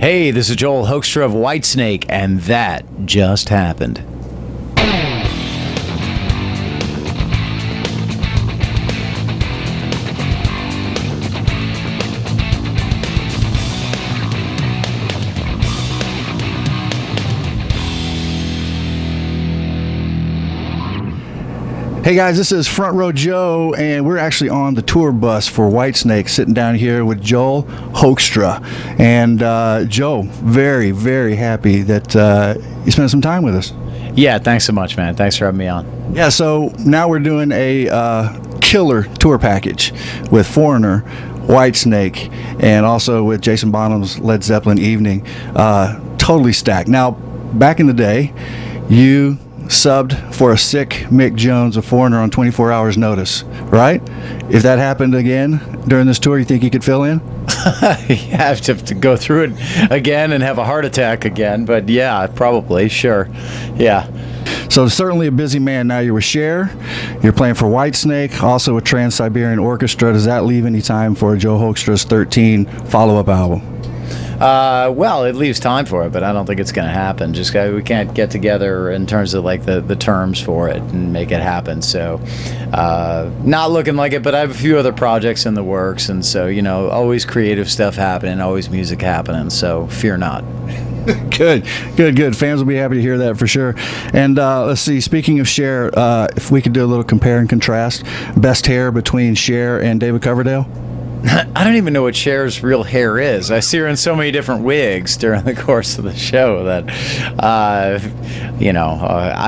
Hey, this is Joel Hoekstra of Whitesnake, and that just happened. Hey guys, this is Front Row Joe, and we're actually on the tour bus for Whitesnake, sitting down here with Joel Hoekstra. And Joe, very, very happy that you spent some time with us. Yeah, thanks so much, man. Thanks for having me on. Yeah, so now we're doing a killer tour package with Foreigner, Whitesnake, and also with Jason Bonham's Led Zepplin Evening. Totally stacked. Now, back in the day, you subbed for a sick Mick Jones of Foreigner on 24 hours notice, right? If that happened again during this tour, you think you could fill in? You have to go through it again and have a heart attack again, but yeah, probably, sure. Yeah. So certainly a busy man. Now you're with Cher, you're playing for Whitesnake, also with Trans-Siberian Orchestra. Does that leave any time for Joe Hoekstra's 13 follow-up album? Well, it leaves time for it, but I don't think it's going to happen. Just we can't get together in terms of like the terms for it and make it happen. So, not looking like it, but I have a few other projects in the works, and so always creative stuff happening, always music happening. So fear not. Good. Fans will be happy to hear that for sure. And let's see, speaking of Cher, if we could do a little compare and contrast, best hair between Cher and David Coverdale? I don't even know what Cher's real hair is. I see her in so many different wigs during the course of the show that, I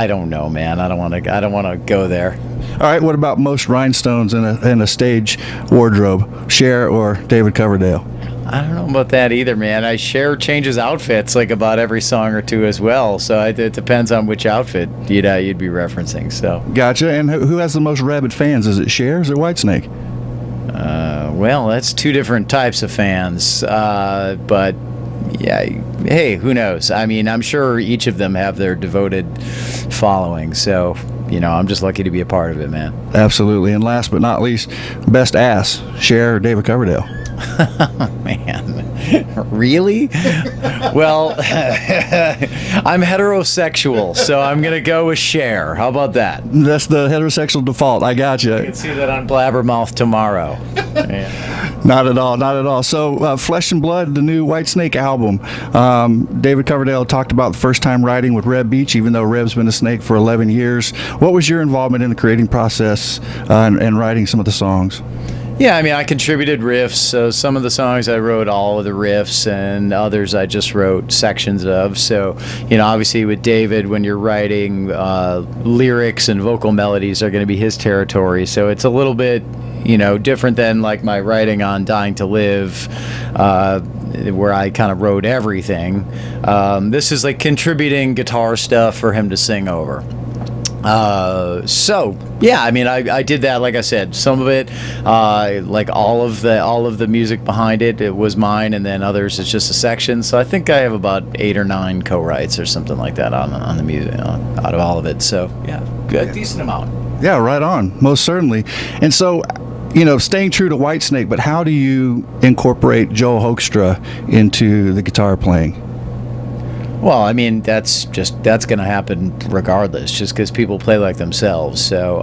don't know, man. I don't want to go there. All right. What about most rhinestones in a stage wardrobe, Cher or David Coverdale? I don't know about that either, man. Cher changes outfits like about every song or two as well. So it depends on which outfit you'd be referencing. So gotcha. And who has the most rabid fans? Is it Cher or is it Whitesnake? Well, that's two different types of fans, but yeah, hey, who knows? I mean, I'm sure each of them have their devoted following, so I'm just lucky to be a part of it, man. Absolutely. And last but not least, best ass, Cher or David Coverdale? Man, really? Well, I'm heterosexual, so I'm gonna go with Cher. How about that? That's the heterosexual default. I gotcha. You can see that on Blabbermouth tomorrow. Yeah. Not at all. So, Flesh and Blood, the new Whitesnake album. David Coverdale talked about the first time writing with Reb Beach, even though Reb's been a snake for 11 years. What was your involvement in the creating process and writing some of the songs? Yeah, I mean, I contributed riffs. So some of the songs I wrote all of the riffs, and others I just wrote sections of. So, obviously with David, when you're writing lyrics and vocal melodies are going to be his territory. So it's a little bit, different than like my writing on Dying to Live, where I kind of wrote everything. This is like contributing guitar stuff for him to sing over. So yeah, I mean, I did that. Like I said, some of it, like all of the music behind it was mine, and then others it's just a section. So I think I have about 8 or 9 co-writes or something like that on the music out of all of it. So yeah, good, decent amount. Yeah, right on, most certainly. And so, staying true to Whitesnake, but how do you incorporate Joel Hoekstra into the guitar playing? Well, I mean, that's going to happen regardless, just because people play like themselves. So,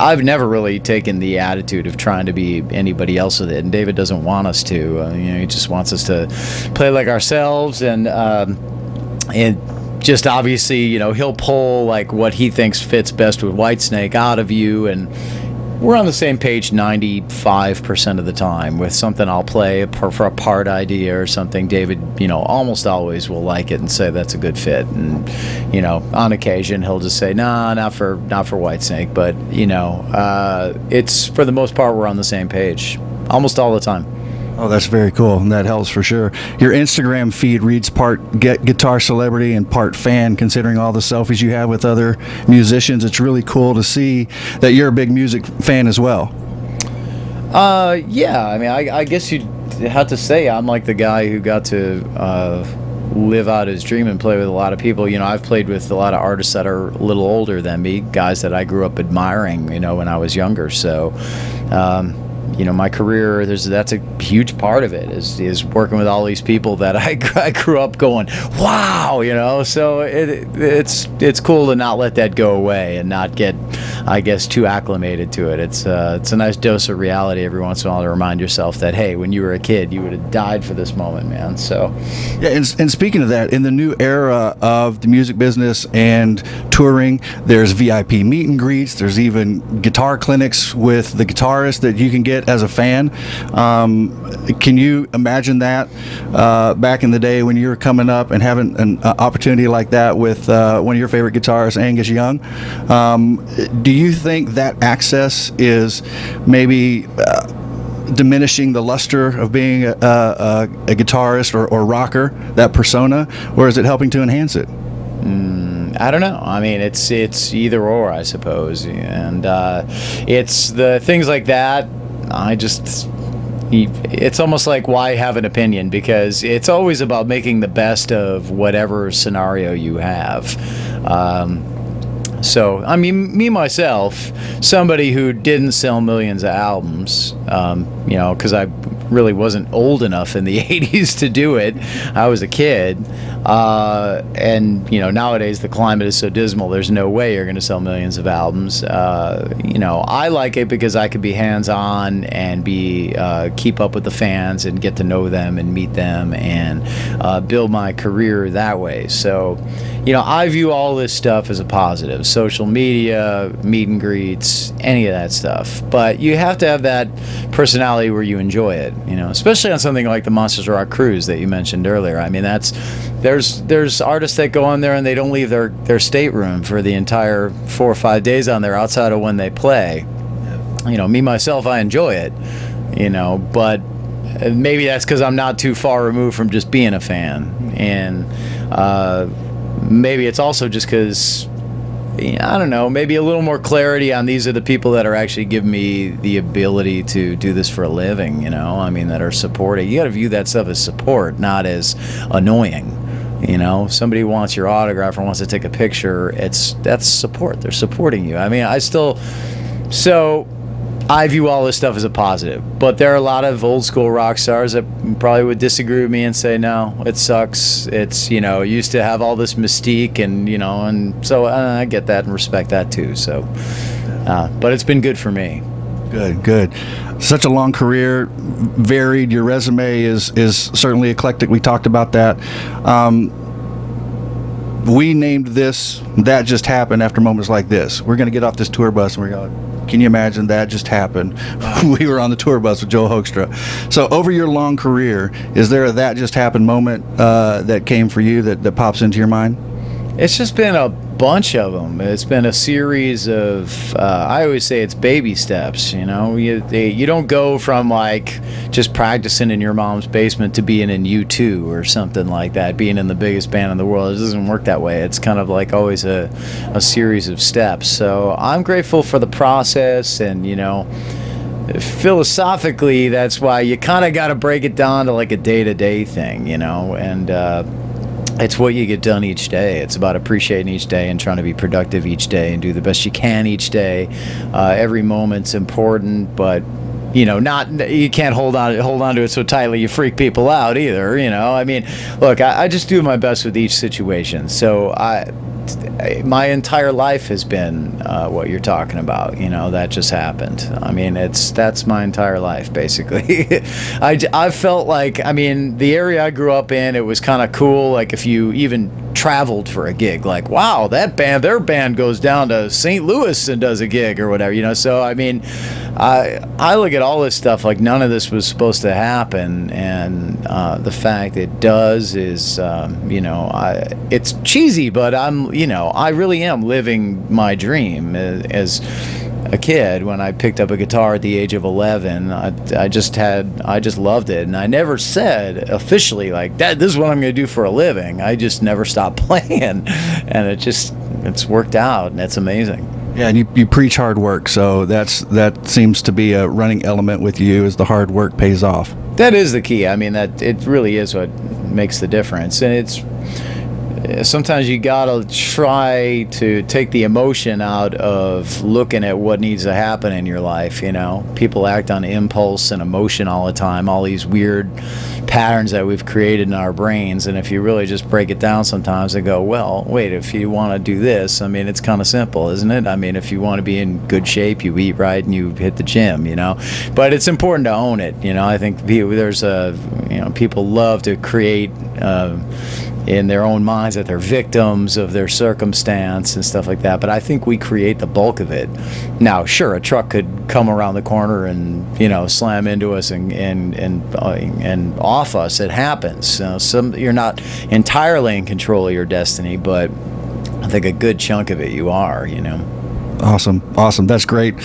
I've never really taken the attitude of trying to be anybody else with it, and David doesn't want us to. He just wants us to play like ourselves, and just obviously, he'll pull like what he thinks fits best with Whitesnake out of you, and we're on the same page 95% of the time. With something I'll play for a part idea or something, David, almost always will like it and say that's a good fit. And, on occasion he'll just say, nah, not for Whitesnake. But, it's for the most part we're on the same page almost all the time. Oh, that's very cool, and that helps for sure. Your Instagram feed reads part guitar celebrity and part fan, considering all the selfies you have with other musicians. It's really cool to see that you're a big music fan as well. Yeah, I mean, I guess you'd have to say I'm like the guy who got to live out his dream and play with a lot of people. I've played with a lot of artists that are a little older than me, guys that I grew up admiring, when I was younger. So, my career, that's a huge part of it is working with all these people that I grew up going, wow, so it's cool to not let that go away and not get, I guess, too acclimated to it. It's a nice dose of reality every once in a while to remind yourself that, hey, when you were a kid, you would have died for this moment, man. So yeah, and speaking of that, in the new era of the music business and touring, there's VIP meet and greets, there's even guitar clinics with the guitarist that you can get as a fan. Can you imagine that back in the day when you were coming up and having an opportunity like that with one of your favorite guitarists, Angus Young? Do you think that access is maybe diminishing the luster of being a guitarist or rocker, that persona, or is it helping to enhance it? I don't know. I mean, it's either or, I suppose, and it's the things like that. It's almost like, why have an opinion? Because it's always about making the best of whatever scenario you have. So, I mean, me, myself, somebody who didn't sell millions of albums, because I really wasn't old enough in the 80s to do it. I was a kid. And, nowadays the climate is so dismal, there's no way you're going to sell millions of albums. I like it because I could be hands-on and keep up with the fans and get to know them and meet them and build my career that way. So, I view all this stuff as a positive. Social media, meet and greets, any of that stuff. But you have to have that personality where you enjoy it, especially on something like the Monsters Rock Cruise that you mentioned earlier. I mean, there's artists that go on there and they don't leave their stateroom for the entire 4 or 5 days on there outside of when they play. Me, myself, I enjoy it, but maybe that's because I'm not too far removed from just being a fan. And maybe it's also just because, I don't know, maybe a little more clarity on these are the people that are actually giving me the ability to do this for a living, I mean, that are supporting. You got to view that stuff as support, not as annoying. Somebody wants your autograph or wants to take a picture, that's support. They're supporting you. I mean, I view all this stuff as a positive, but there are a lot of old school rock stars that probably would disagree with me and say, no, it sucks. It's, used to have all this mystique and so I get that and respect that too. So, but it's been good for me. Good. Such a long career, varied. Your resume is certainly eclectic. We talked about that. We named this That Just Happened after moments like this. We're going to get off this tour bus and we're going, can you imagine that just happened? We were on the tour bus with Joel Hoekstra. So over your long career, is there a That Just Happened moment that came for you that pops into your mind? It's just been a bunch of them. It's been a series of, I always say it's baby steps, you don't go from like just practicing in your mom's basement to being in U2 or something like that, being in the biggest band in the world. It doesn't work that way. It's kind of like always a series of steps. So I'm grateful for the process, and, philosophically, that's why you kind of got to break it down to like a day-to-day thing, and it's what you get done each day. It's about appreciating each day and trying to be productive each day and do the best you can each day. Every moment's important, but you can't hold on to it so tightly you freak people out either. I mean, look, I just do my best with each situation. So my entire life has been what you're talking about. That just happened. I mean, that's my entire life basically. I felt like, I mean, the area I grew up in, it was kind of cool. Like if you even traveled for a gig, like, wow, their band goes down to St. Louis and does a gig or whatever. So I mean, I look at all this stuff like none of this was supposed to happen, and the fact it does is, it's cheesy, but I really am living my dream as a kid. When I picked up a guitar at the age of 11, I just loved it, and I never said officially like that, this is what I'm going to do for a living. I just never stopped playing, and it's worked out, and it's amazing. Yeah, and you preach hard work, so that seems to be a running element with you, is the hard work pays off. That is the key. I mean, that it really is what makes the difference, and it's sometimes you gotta try to take the emotion out of looking at what needs to happen in your life. You know, people act on impulse and emotion all the time, all these weird patterns that we've created in our brains. And if you really just break it down sometimes and go, well, wait, if you want to do this, I mean, it's kind of simple, isn't it? I mean, if you want to be in good shape, you eat right and you hit the gym, you know. But it's important to own it, you know. I think there's a, you know, people love to create in their own minds that they're victims of their circumstance and stuff like that. But I think we create the bulk of it. Now, sure, a truck could come around the corner and, you know, slam into us and off us. It happens. You're not entirely in control of your destiny, but I think a good chunk of it you are, you know. Awesome. That's great.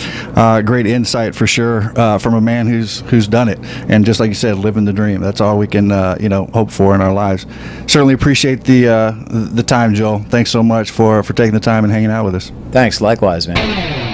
Great insight for sure from a man who's done it, and just like you said, living the dream. That's all we can hope for in our lives. Certainly appreciate the time, Joel. Thanks so much for taking the time and hanging out with us. Thanks. Likewise, man.